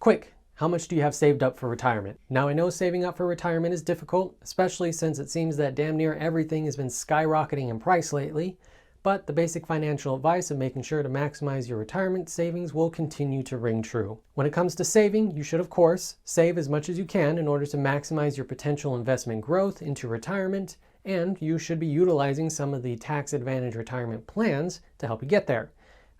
Quick, how much do you have saved up for retirement? Now I know saving up for retirement is difficult, especially since it seems that damn near everything has been skyrocketing in price lately, but the basic financial advice of making sure to maximize your retirement savings will continue to ring true. When it comes to saving, you should of course save as much as you can in order to maximize your potential investment growth into retirement, and you should be utilizing some of the tax advantage retirement plans to help you get there.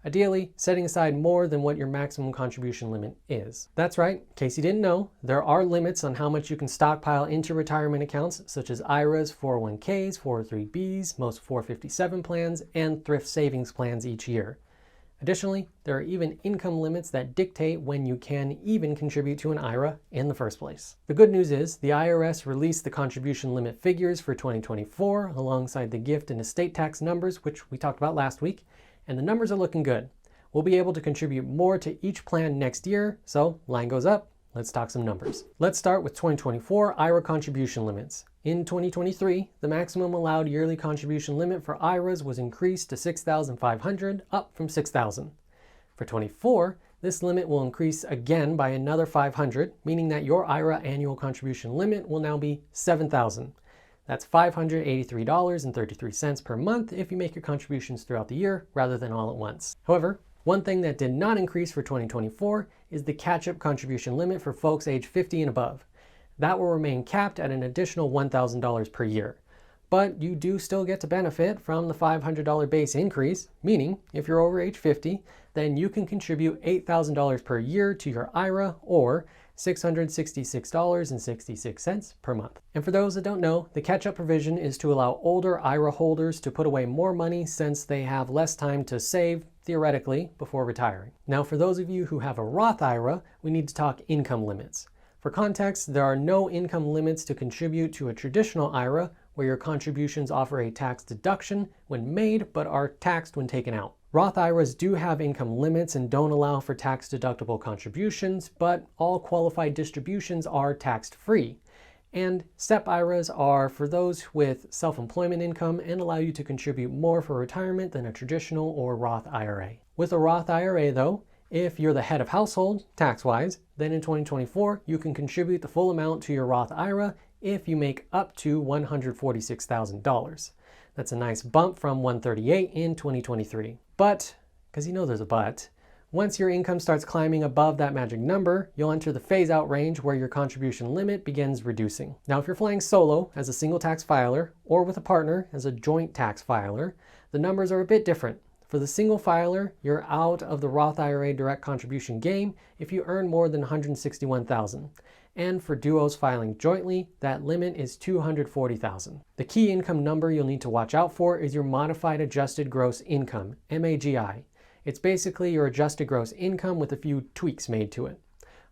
Ideally, setting aside more than what your maximum contribution limit is. That's right, in case you didn't know, there are limits on how much you can stockpile into retirement accounts such as IRAs, 401ks, 403bs, most 457 plans, and thrift savings plans each year. Additionally, there are even income limits that dictate when you can even contribute to an IRA in the first place. The good news is the IRS released the contribution limit figures for 2024 alongside the gift and estate tax numbers, which we talked about last week, and the numbers are looking good. We'll be able to contribute more to each plan next year, so line goes up. Let's talk some numbers. Let's start with 2024 IRA contribution limits. In 2023, the maximum allowed yearly contribution limit for IRAs was increased to $6,500, up from $6,000. For 24, this limit will increase again by another $500, meaning that your IRA annual contribution limit will now be $7,000. That's $583.33 per month if you make your contributions throughout the year rather than all at once. However, one thing that did not increase for 2024 is the catch-up contribution limit for folks age 50 and above. That will remain capped at an additional $1,000 per year. But you do still get to benefit from the $500 base increase, meaning if you're over age 50, then you can contribute $8,000 per year to your IRA or $666.66 per month. And for those that don't know, the catch-up provision is to allow older IRA holders to put away more money since they have less time to save, theoretically, before retiring. Now, for those of you who have a Roth IRA, we need to talk income limits. For context, there are no income limits to contribute to a traditional IRA where your contributions offer a tax deduction when made but are taxed when taken out. Roth IRAs do have income limits and don't allow for tax-deductible contributions, but all qualified distributions are tax-free. And SEP IRAs are for those with self-employment income and allow you to contribute more for retirement than a traditional or Roth IRA. With a Roth IRA, though, if you're the head of household, tax-wise, then in 2024, you can contribute the full amount to your Roth IRA if you make up to $146,000. That's a nice bump from $138,000 in 2023. But, because you know there's a but, once your income starts climbing above that magic number, you'll enter the phase-out range where your contribution limit begins reducing. Now, if you're flying solo as a single tax filer or with a partner as a joint tax filer, the numbers are a bit different. For the single filer, you're out of the Roth IRA direct contribution game if you earn more than $161,000. And for duos filing jointly, that limit is $240,000. The key income number you'll need to watch out for is your modified adjusted gross income, MAGI. It's basically your adjusted gross income with a few tweaks made to it.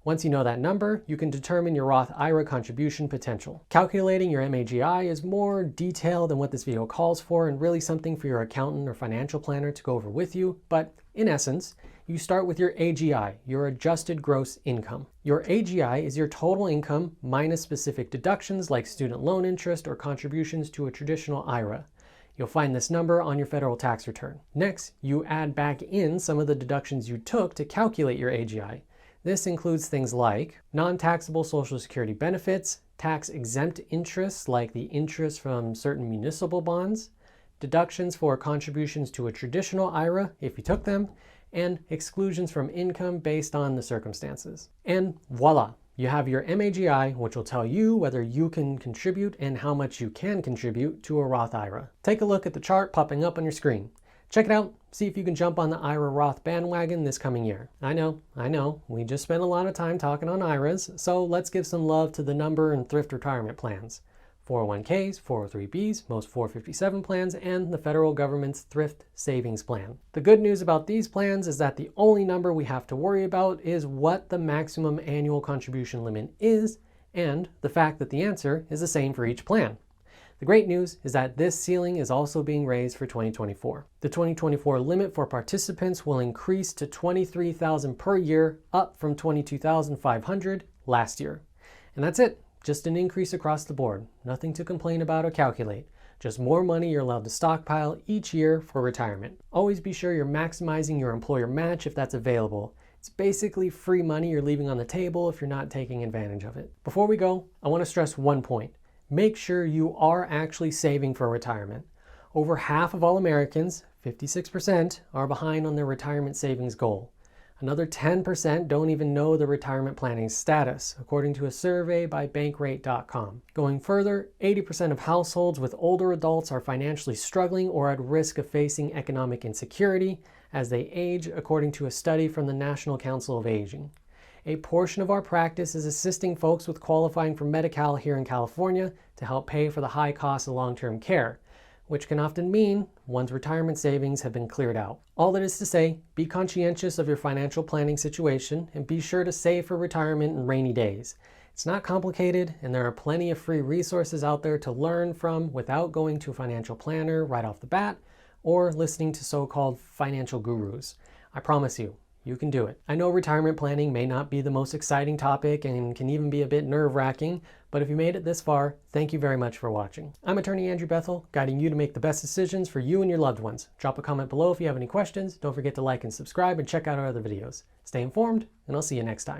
Once you know that number, you can determine your Roth IRA contribution potential. Calculating your MAGI is more detailed than what this video calls for and really something for your accountant or financial planner to go over with you, but in essence, you start with your AGI, your adjusted gross income. Your AGI is your total income minus specific deductions like student loan interest or contributions to a traditional IRA. You'll find this number on your federal tax return. Next, you add back in some of the deductions you took to calculate your AGI. This includes things like non-taxable Social Security benefits, tax-exempt interests like the interest from certain municipal bonds, deductions for contributions to a traditional IRA if you took them, and exclusions from income based on the circumstances. And voila, you have your MAGI, which will tell you whether you can contribute and how much you can contribute to a Roth IRA. Take a look at the chart popping up on your screen. Check it out, see if you can jump on the IRA Roth bandwagon this coming year. I know, we just spent a lot of time talking on IRAs, so let's give some love to the number and thrift retirement plans. 401ks, 403bs, most 457 plans, and the federal government's Thrift Savings Plan. The good news about these plans is that the only number we have to worry about is what the maximum annual contribution limit is, and the fact that the answer is the same for each plan. The great news is that this ceiling is also being raised for 2024. The 2024 limit for participants will increase to $23,000 per year, up from $22,500 last year. And that's it. Just an increase across the board. Nothing to complain about or calculate. Just more money you're allowed to stockpile each year for retirement. Always be sure you're maximizing your employer match if that's available. It's basically free money you're leaving on the table if you're not taking advantage of it. Before we go, I want to stress one point. Make sure you are actually saving for retirement. Over half of all Americans, 56%, are behind on their retirement savings goal. Another 10% don't even know the retirement planning status, according to a survey by Bankrate.com. Going further, 80% of households with older adults are financially struggling or at risk of facing economic insecurity as they age, according to a study from the National Council of Aging. A portion of our practice is assisting folks with qualifying for Medi-Cal here in California to help pay for the high cost of long-term care, which can often mean one's retirement savings have been cleared out. All that is to say, be conscientious of your financial planning situation and be sure to save for retirement and rainy days. It's not complicated, and there are plenty of free resources out there to learn from without going to a financial planner right off the bat or listening to so-called financial gurus. I promise you, you can do it. I know retirement planning may not be the most exciting topic and can even be a bit nerve-wracking, but if you made it this far, thank you very much for watching. I'm Attorney Andrew Bethel, guiding you to make the best decisions for you and your loved ones. Drop a comment below if you have any questions. Don't forget to like and subscribe and check out our other videos. Stay informed, and I'll see you next time.